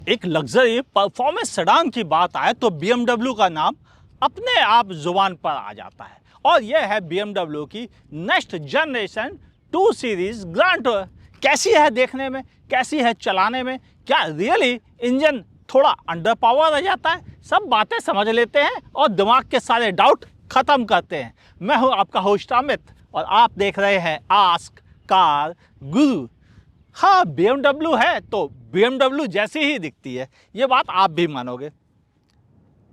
एक luxury performance sedan की बात आए तो BMW का नाम अपने आप जुबान पर आ जाता है और यह है BMW की next generation 2 series grand tour. कैसी है देखने में, कैसी है चलाने में, क्या रियली इंजन थोड़ा अंडर पावर रह जाता है, सब बातें समझ लेते हैं और दिमाग के सारे डाउट खत्म करते हैं। मैं हूं आपका होस्ट अमित और आप देख रहे हैं आस्क कार गुरु। हाँ, BMW है तो BMW जैसी ही दिखती है, ये बात आप भी मानोगे।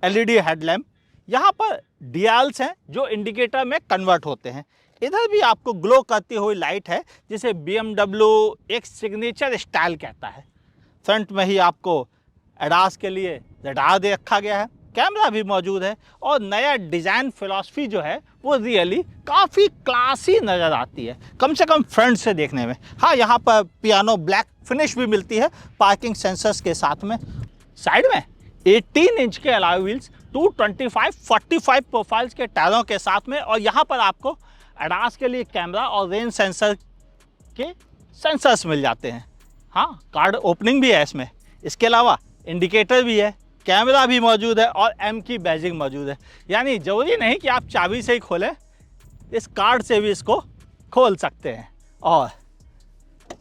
LED हेडलैम्प, यहाँ पर DRLs हैं जो इंडिकेटर में कन्वर्ट होते हैं। इधर भी आपको ग्लो करती हुई लाइट है जिसे BMW एक सिग्नेचर स्टाइल कहता है। फ्रंट में ही आपको ADAS के लिए रडार दे रखा गया है, कैमरा भी मौजूद है और नया डिज़ाइन फिलॉसफी जो है वो रियली काफ़ी क्लासी नज़र आती है, कम से कम फ्रंट से देखने में। हाँ, यहाँ पर पियानो ब्लैक फिनिश भी मिलती है पार्किंग सेंसर्स के साथ में। साइड में 18 इंच के अलॉय व्हील्स 225/45 प्रोफाइल्स के टायरों के साथ में, और यहाँ पर आपको ADAS के लिए कैमरा और रेन सेंसर के सेंसर्स मिल जाते हैं। हाँ, कार्ड ओपनिंग भी है इसमें, इसके अलावा इंडिकेटर भी है, कैमरा भी मौजूद है और M की बैजिंग मौजूद है। यानी ज़रूरी नहीं कि आप चाबी से ही खोलें, इस कार्ड से भी इसको खोल सकते हैं। और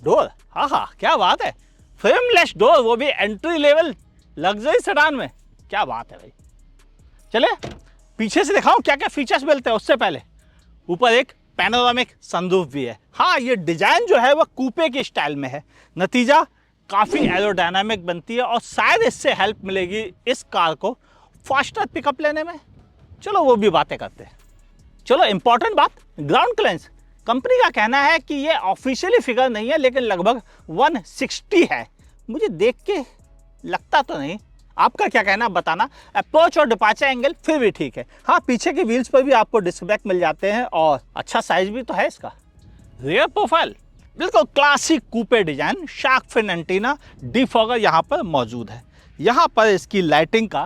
डोर, हाँ क्या बात है, फ्रेमलेस डोर, वो भी एंट्री लेवल लग्जरी सेडान में, क्या बात है भाई। चले पीछे से दिखाऊं क्या क्या फीचर्स मिलते हैं। उससे पहले ऊपर एक पैनोरामिक सनरूफ भी है। हाँ, ये डिज़ाइन जो है वह कूपे के स्टाइल में है, नतीजा काफ़ी एरोडायनामिक बनती है और शायद इससे हेल्प मिलेगी इस कार को फास्टर पिकअप लेने में। चलो वो भी बातें करते हैं। चलो इंपॉर्टेंट बात, ग्राउंड क्लियरेंस। कंपनी का कहना है कि ये ऑफिशियली फिगर नहीं है लेकिन लगभग 160 है। मुझे देख के लगता तो नहीं, आपका क्या कहना बताना। अप्रोच और डिपार्चर एंगल फिर भी ठीक है। हाँ, पीछे के व्हील्स पर भी आपको डिस्क ब्रेक मिल जाते हैं और अच्छा साइज भी तो है इसका। रियर प्रोफाइल बिल्कुल classic coupe design, shark fin antenna, defogger यहाँ पर मौजूद है। यहाँ पर इसकी लाइटिंग का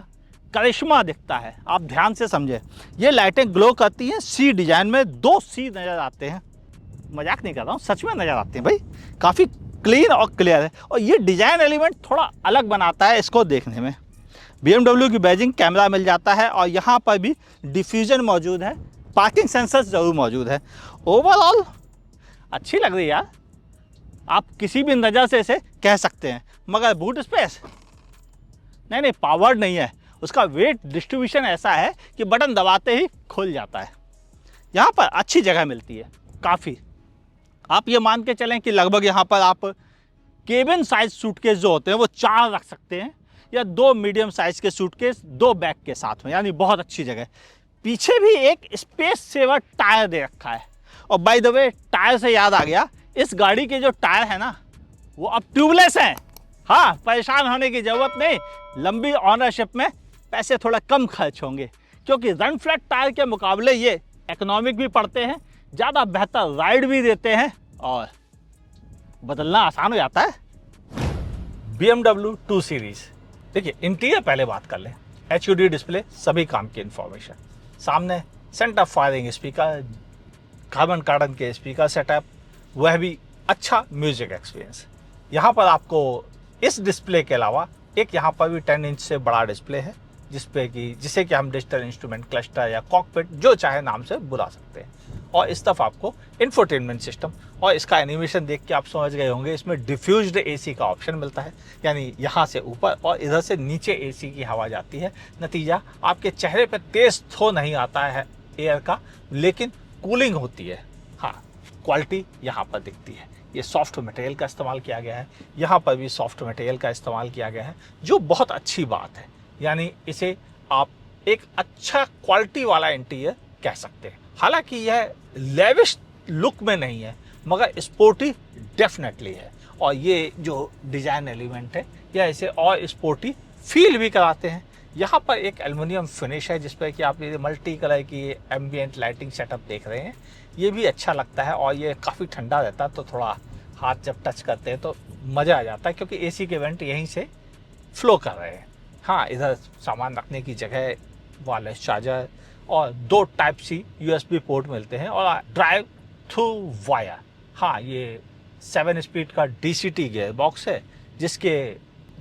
करिश्मा दिखता है, आप ध्यान से समझे। ये लाइटें ग्लो करती हैं, सी डिजाइन में 2 सी नज़र आते हैं। मजाक नहीं कर रहा हूँ, सच में नज़र आते हैं भाई, काफ़ी क्लीन और क्लियर है। और ये डिज़ाइन एलिमेंट थोड़ा अलग बनाता है इसको देखने में। BMW की बैजिंग कैमरा मिल जाता है और यहाँ पर भी डिफ्यूजन मौजूद है, पार्किंग सेंसर्स जरूर मौजूद है। ओवरऑल अच्छी लग रही है यार, आप किसी भी नज़र से इसे कह सकते हैं। मगर बूट स्पेस नहीं, पावर्ड नहीं है। उसका वेट डिस्ट्रीब्यूशन ऐसा है कि बटन दबाते ही खुल जाता है। यहाँ पर अच्छी जगह मिलती है काफ़ी। आप ये मान के चलें कि लगभग यहाँ पर आप केबिन साइज सूटकेस जो होते हैं वो 4 रख सकते हैं, या 2 मीडियम साइज के सूटकेस 2 बैग के साथ में, यानी बहुत अच्छी जगह। पीछे भी एक स्पेस सेवर टायर दे रखा है। और बाय द वे, टायर से याद आ गया, इस गाड़ी के जो टायर है ना वो अब ट्यूबलेस हैं। हाँ, परेशान होने की ज़रूरत नहीं, लंबी ऑनरशिप में पैसे थोड़ा कम खर्च होंगे क्योंकि रन फ्लैट टायर के मुकाबले ये इकोनॉमिक भी पड़ते हैं, ज़्यादा बेहतर राइड भी देते हैं और बदलना आसान हो जाता है। BMW 2 सीरीज़, देखिए इंटीरियर पहले बात कर लें। HUD डिस्प्ले, सभी काम की इंफॉर्मेशन, सामने सेंटर फायरिंग स्पीकर, कार्बन के स्पीकर सेटअप, वह भी अच्छा म्यूजिक एक्सपीरियंस। यहाँ पर आपको इस डिस्प्ले के अलावा एक यहाँ पर भी 10 इंच से बड़ा डिस्प्ले है जिसे कि हम डिजिटल इंस्ट्रूमेंट क्लस्टर या कॉकपिट जो चाहे नाम से बुला सकते हैं। और इस तरफ आपको इंफोटेनमेंट सिस्टम, और इसका एनिमेशन देख के आप समझ गए होंगे, इसमें डिफ्यूज्ड AC का ऑप्शन मिलता है, यानी यहाँ से ऊपर और इधर से नीचे AC की हवा जाती है। नतीजा आपके चेहरे पर तेज थ्रो नहीं आता है एयर का, लेकिन कूलिंग होती है। हाँ, क्वालिटी यहाँ पर दिखती है। ये सॉफ्ट मटेरियल का इस्तेमाल किया गया है, यहाँ पर भी सॉफ्ट मटेरियल का इस्तेमाल किया गया है, जो बहुत अच्छी बात है। यानी इसे आप एक अच्छा क्वालिटी वाला इंटीरियर कह सकते हैं। हालांकि यह लेविश लुक में नहीं है मगर स्पोर्टी डेफिनेटली है, और ये जो डिज़ाइन एलिमेंट है यह इसे और स्पोर्टी फील भी कराते हैं। यहाँ पर एक एल्युमिनियम फिनिश है जिस पर कि आप ये मल्टी कलर की एम्बिएंट लाइटिंग सेटअप देख रहे हैं, ये भी अच्छा लगता है। और ये काफ़ी ठंडा रहता है तो थोड़ा हाथ जब टच करते हैं तो मज़ा आ जाता है क्योंकि AC के वेंट यहीं से फ्लो कर रहे हैं। हाँ, इधर सामान रखने की जगह, वायरलेस चार्जर और 2 Type-C USB पोर्ट मिलते हैं और ड्राइव थ्रू वायर। हाँ, ये 7 स्पीड का DCT गियर बॉक्स है जिसके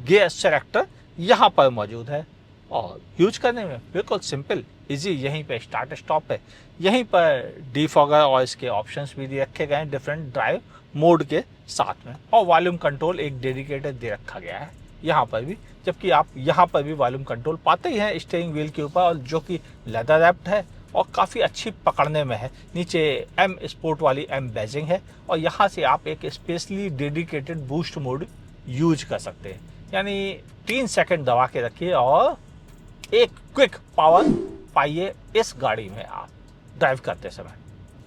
गियर सेलेक्टर यहाँ पर मौजूद है और यूज करने में बिल्कुल सिंपल इजी। यहीं पे स्टार्ट स्टॉप है, यहीं पर डिफॉगर और इसके ऑप्शंस भी दे रखे गए हैं डिफरेंट ड्राइव मोड के साथ में, और वॉल्यूम कंट्रोल एक डेडिकेटेड दे रखा गया है यहाँ पर भी, जबकि आप यहाँ पर भी वॉल्यूम कंट्रोल पाते ही हैं स्टीयरिंग व्हील के ऊपर, और जो कि लेदर रैप्ड है और काफ़ी अच्छी पकड़ने में है। नीचे एम स्पोर्ट वाली एम बैजिंग है और यहाँ से आप एक specially dedicated boost mode use कर सकते हैं, यानी 3 सेकंड दबा के रखिए और एक क्विक पावर पाइए इस गाड़ी में आप ड्राइव करते समय।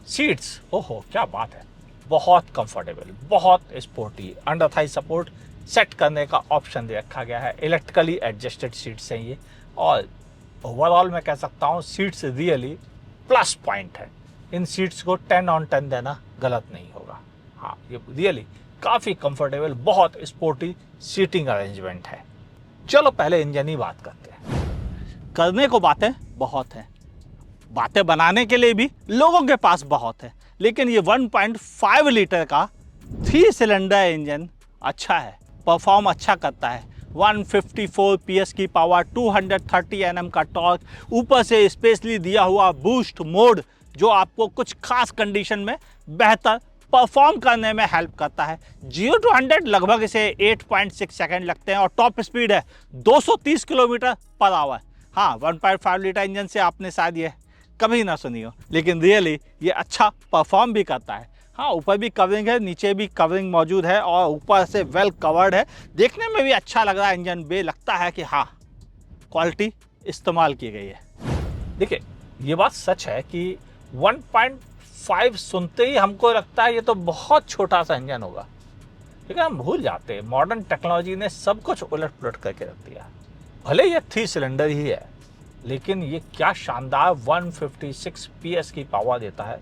सीट्स, ओहो क्या बात है, बहुत कंफर्टेबल, बहुत sporty, under Thai support set करने का ऑप्शन दे रखा गया है, इलेक्ट्रिकली एडजस्टेड सीट्स हैं ये, और ओवरऑल मैं कह सकता हूँ सीट्स रियली प्लस पॉइंट है। इन सीट्स को 10 on 10 देना गलत नहीं होगा। हाँ, ये रियली काफ़ी कंफर्टेबल, बहुत स्पोर्टी सीटिंग अरेंजमेंट है। चलो पहले इंजन ही बात करते हैं। करने को बातें बहुत हैं, बातें बनाने के लिए भी लोगों के पास बहुत है, लेकिन ये 1.5 लीटर का 3 सिलेंडर इंजन अच्छा है, परफॉर्म अच्छा करता है। 154 PS की पावर, 230 Nm का टॉर्क, ऊपर से स्पेशली दिया हुआ बूस्ट मोड जो आपको कुछ खास कंडीशन में बेहतर परफॉर्म करने में हेल्प करता है। 0 to 100 लगभग इसे 8.6 सेकंड लगते हैं और टॉप स्पीड है 230 किलोमीटर पर आवर। हाँ, 1.5 लीटर इंजन से आपने शायद ये कभी ना सुनी हो, लेकिन रियली ये अच्छा परफॉर्म भी करता है। हाँ, ऊपर भी कवरिंग है, नीचे भी कवरिंग मौजूद है और ऊपर से वेल कवर्ड है, देखने में भी अच्छा लग रहा है इंजन बे, लगता है कि हाँ क्वालिटी इस्तेमाल की गई है। देखिए, ये बात सच है कि 1.5 सुनते ही हमको लगता है ये तो बहुत छोटा सा इंजन होगा, लेकिन हम भूल जाते हैं मॉडर्न टेक्नोलॉजी ने सब कुछ उलट पुलट करके रख दिया। भले ये 3 सिलेंडर ही है, लेकिन ये क्या शानदार 156 PS की पावर देता है,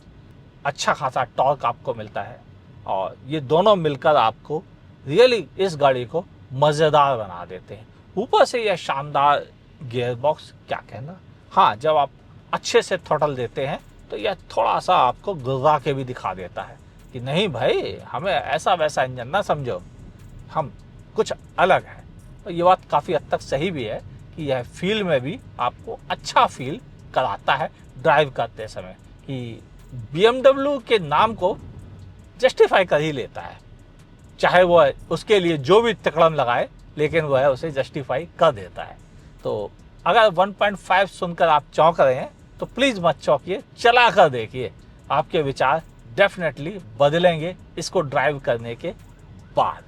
अच्छा खासा टॉर्क आपको मिलता है, और ये दोनों मिलकर आपको रियली इस गाड़ी को मज़ेदार बना देते हैं। ऊपर से यह शानदार गियर बॉक्स, क्या कहना। हाँ, जब आप अच्छे से थ्रॉटल देते हैं तो यह थोड़ा सा आपको गुर्रा के भी दिखा देता है कि नहीं भाई, हमें ऐसा वैसा इंजन ना समझो, हम कुछ अलग है। और ये बात काफ़ी हद तक सही भी है कि यह फील में भी आपको अच्छा फील कराता है ड्राइव करते समय, कि BMW के नाम को जस्टिफाई कर ही लेता है, चाहे वो उसके लिए जो भी तकड़म लगाए, लेकिन वह उसे जस्टिफाई कर देता है। तो अगर 1.5 सुनकर आप चौंक रहे हैं तो प्लीज़ मत चौंकिए, चला कर देखिए, आपके विचार डेफिनेटली बदलेंगे इसको ड्राइव करने के बाद।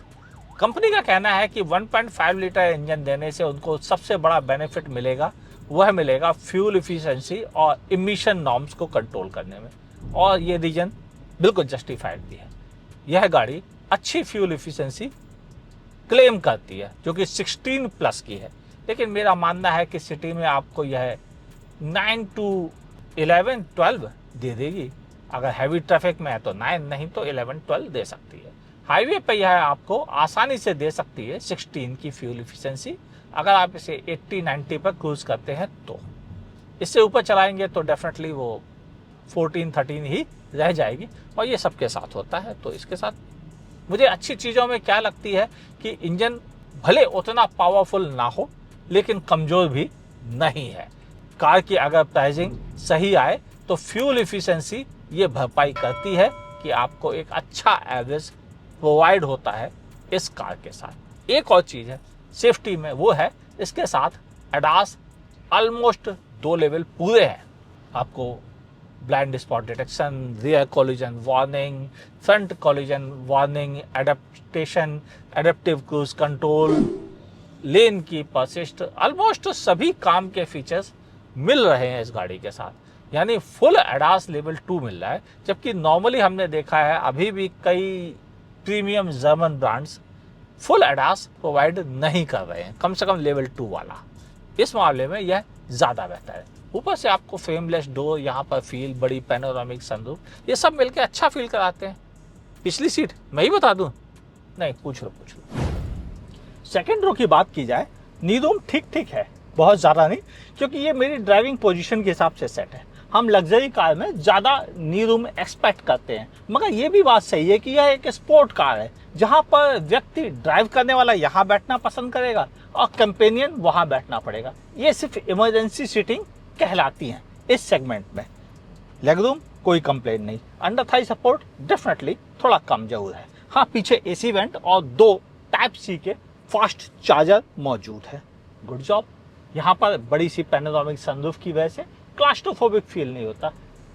कंपनी का कहना है कि 1.5 लीटर इंजन देने से उनको सबसे बड़ा बेनिफिट मिलेगा, वह मिलेगा फ्यूल इफिशिएंसी और इमिशन नॉर्म्स को कंट्रोल करने में, और ये रीजन बिल्कुल जस्टिफाइड भी है। यह गाड़ी अच्छी फ्यूल इफिशिएंसी क्लेम करती है, जो कि 16+ की है, लेकिन मेरा मानना है कि सिटी में आपको यह 9 to 11-12 दे देगी। अगर हैवी ट्रैफिक में है तो 9, नहीं तो 11-12 दे सकती है। हाईवे पे यह आपको आसानी से दे सकती है 16 की फ्यूल इफिशिएंसी, अगर आप इसे 80-90 पर क्रूज करते हैं तो। इससे ऊपर चलाएंगे तो डेफिनेटली वो 14-13 ही रह जाएगी, और ये सबके साथ होता है। तो इसके साथ मुझे अच्छी चीज़ों में क्या लगती है कि इंजन भले उतना पावरफुल ना हो, लेकिन कमज़ोर भी नहीं है। कार की अगर प्राइसिंग सही आए तो फ्यूल इफिशिएंसी ये भरपाई करती है कि आपको एक अच्छा एवरेज प्रोवाइड होता है इस कार के साथ। एक और चीज़ है सेफ्टी में, वो है इसके साथ ADAS ऑलमोस्ट 2 लेवल पूरे हैं। आपको blind spot detection, rear collision warning, front collision warning, adaptation, adaptive cruise control, lane keep assist, almost सभी काम के फीचर्स मिल रहे हैं इस गाड़ी के साथ, यानी फुल ADAS लेवल 2 मिल रहा है। जबकि नॉर्मली हमने देखा है अभी भी कई premium German brands full ADAS provide नहीं कर रहे हैं, कम से कम लेवल 2 वाला। इस मामले में यह ज़्यादा बेहतर है। ऊपर से आपको फ्रेमलेस डोर, यहाँ पर फील, बड़ी पैनोरामिक सनरूफ, ये सब मिलके अच्छा फील कराते हैं। पिछली सीट मैं ही बता दूं? नहीं, पूछ लो। सेकंड रो की बात की जाए, नी रूम ठीक ठीक है, बहुत ज़्यादा नहीं, क्योंकि ये मेरी ड्राइविंग पोजीशन के हिसाब से सेट है। हम लग्जरी कार में ज़्यादा नी रूम एक्सपेक्ट करते हैं, मगर ये भी बात सही है कि यह एक स्पोर्ट कार है जहाँ पर व्यक्ति ड्राइव करने वाला यहाँ बैठना पसंद करेगा और कंपेनियन वहाँ बैठना पड़ेगा। ये सिर्फ इमरजेंसी सीटिंग कहलाती हैं इस सेगमेंट में। लेग रूम कोई कंप्लेन नहीं, अंडर थाई सपोर्ट डेफिनेटली थोड़ा कम जरूर है। हाँ, पीछे एसी वेंट और 2 टाइप सी के फास्ट चार्जर मौजूद है। Good job. यहाँ पर बड़ी सी पैनोरामिक सनरूफ की वजह से क्लास्ट्रोफोबिक फील नहीं होता।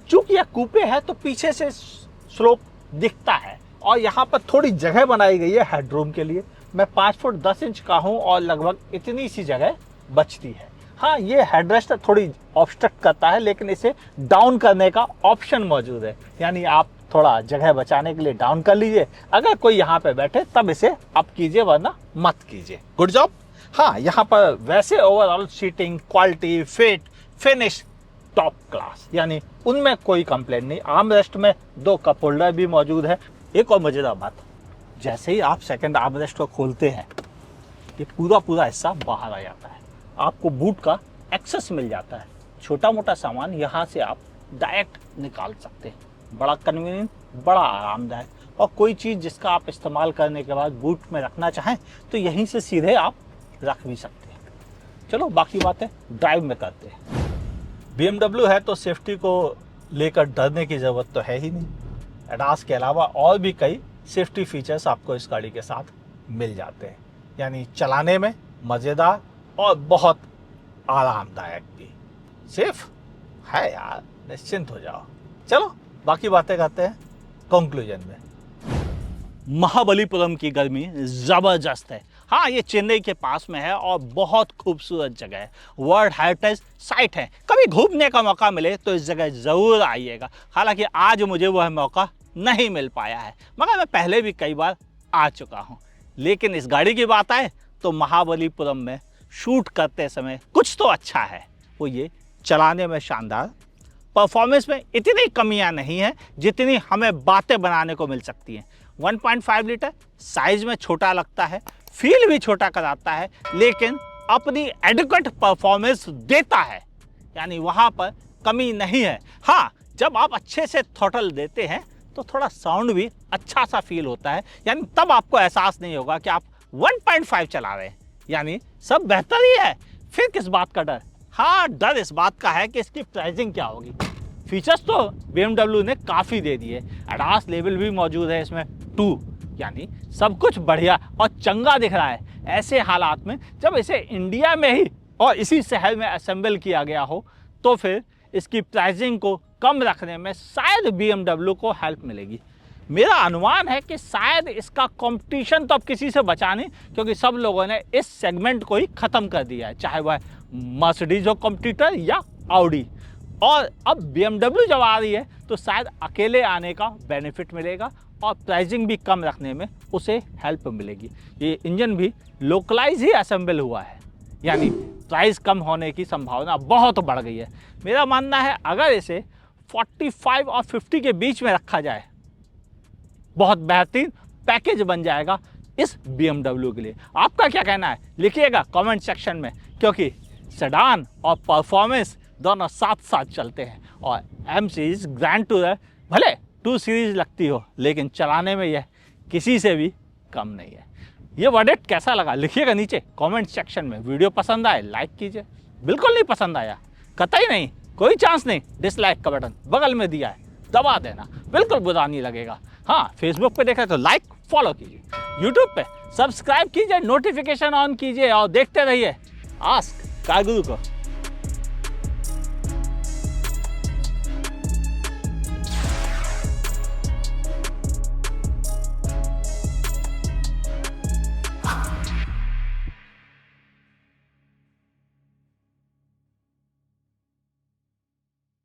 चूंकि यह कूपे है तो पीछे से स्लोप दिखता है और यहाँ पर थोड़ी जगह बनाई गई है हेडरूम के लिए। मैं 5 फुट 10 इंच का हूँ और लगभग इतनी सी जगह बचती है। हाँ, ये हेडरेस्ट थोड़ी ऑब्स्ट्रक्ट करता है, लेकिन इसे डाउन करने का ऑप्शन मौजूद है, यानी आप थोड़ा जगह बचाने के लिए डाउन कर लीजिए। अगर कोई यहाँ पे बैठे तब इसे अप कीजिए, वरना मत कीजिए। Good job. हाँ, यहाँ पर वैसे overall seating quality fit finish top class, यानी उनमें कोई कंप्लेंट नहीं। आर्म रेस्ट में 2 कप होल्डर भी मौजूद है। एक और मजेदार बात, जैसे ही आप सेकंड आर्म रेस्ट को खोलते हैं ये पूरा हिस्सा बाहर आ जाता है, आपको बूट का एक्सेस मिल जाता है। छोटा मोटा सामान यहाँ से आप डायरेक्ट निकाल सकते हैं। बड़ा कन्वीनियंट, बड़ा आरामदायक, और कोई चीज़ जिसका आप इस्तेमाल करने के बाद बूट में रखना चाहें तो यहीं से सीधे आप रख भी सकते हैं। चलो बाकी बातें ड्राइव में करते हैं। BMW है तो सेफ्टी को लेकर डरने की ज़रूरत तो है ही नहीं। एडास के अलावा और भी कई सेफ्टी फीचर्स आपको इस गाड़ी के साथ मिल जाते हैं, यानी चलाने में मज़ेदार और बहुत आरामदायक भी। सेफ है यार, निश्चिंत हो जाओ। चलो बाकी बातें करते हैं कंक्लूजन में। महाबलीपुरम की गर्मी ज़बरदस्त है। हाँ, ये चेन्नई के पास में है और बहुत खूबसूरत जगह है, वर्ल्ड हेरिटेज साइट है। कभी घूमने का मौका मिले तो इस जगह ज़रूर आइएगा। हालांकि आज मुझे वह मौका नहीं मिल पाया है, मगर मैं पहले भी कई बार आ चुका हूँ। लेकिन इस गाड़ी की बात आए तो महाबलीपुरम में शूट करते समय कुछ तो अच्छा है, वो ये चलाने में शानदार, परफॉर्मेंस में इतनी कमियां नहीं है जितनी हमें बातें बनाने को मिल सकती हैं। 1.5 लीटर साइज में छोटा लगता है, फील भी छोटा कराता है, लेकिन अपनी एडिक्वेट परफॉर्मेंस देता है, यानी वहाँ पर कमी नहीं है। हाँ, जब आप अच्छे से थ्रॉटल देते हैं तो थोड़ा साउंड भी अच्छा सा फील होता है, यानी तब आपको एहसास नहीं होगा कि आप 1.5 चला रहे हैं, यानी सब बेहतर ही है। फिर किस बात का डर? हाँ, डर इस बात का है कि इसकी प्राइसिंग क्या होगी। फीचर्स तो BMW ने काफ़ी दे दिए, एडास लेवल भी मौजूद है इसमें 2, यानी सब कुछ बढ़िया और चंगा दिख रहा है। ऐसे हालात में जब इसे इंडिया में ही और इसी शहर में असेंबल किया गया हो तो फिर इसकी प्राइसिंग को कम रखने में शायद BMW को हेल्प मिलेगी। मेरा अनुमान है कि शायद इसका कंपटीशन तो अब किसी से बचा नहीं, क्योंकि सब लोगों ने इस सेगमेंट को ही ख़त्म कर दिया है, चाहे वह मर्सिडीज हो कंपटीटर या ऑडी। और अब BMW जब आ रही है तो शायद अकेले आने का बेनिफिट मिलेगा और प्राइसिंग भी कम रखने में उसे हेल्प मिलेगी। ये इंजन भी लोकलाइज ही असेंबल हुआ है, यानी प्राइस कम होने की संभावना बहुत बढ़ गई है। मेरा मानना है अगर इसे 45 और 50 के बीच में रखा जाए, बहुत बेहतरीन पैकेज बन जाएगा इस BMW के लिए। आपका क्या कहना है लिखिएगा कमेंट सेक्शन में, क्योंकि सेडान और परफॉर्मेंस दोनों साथ साथ चलते हैं। और M सीरीज ग्रैंड टूरर भले 2 सीरीज लगती हो, लेकिन चलाने में यह किसी से भी कम नहीं है। ये वर्डिक्ट कैसा लगा लिखिएगा नीचे कमेंट सेक्शन में। वीडियो पसंद आए लाइक कीजिए, बिल्कुल नहीं पसंद आया कतई नहीं, कोई चांस नहीं, डिसलाइक का बटन बगल में दिया है, दबा देना, बिल्कुल बुरा नहीं लगेगा। हाँ, फेसबुक पे देखा तो लाइक फॉलो कीजिए, यूट्यूब पे सब्सक्राइब कीजिए, नोटिफिकेशन ऑन कीजिए और देखते रहिए आस्क कार गुरु को।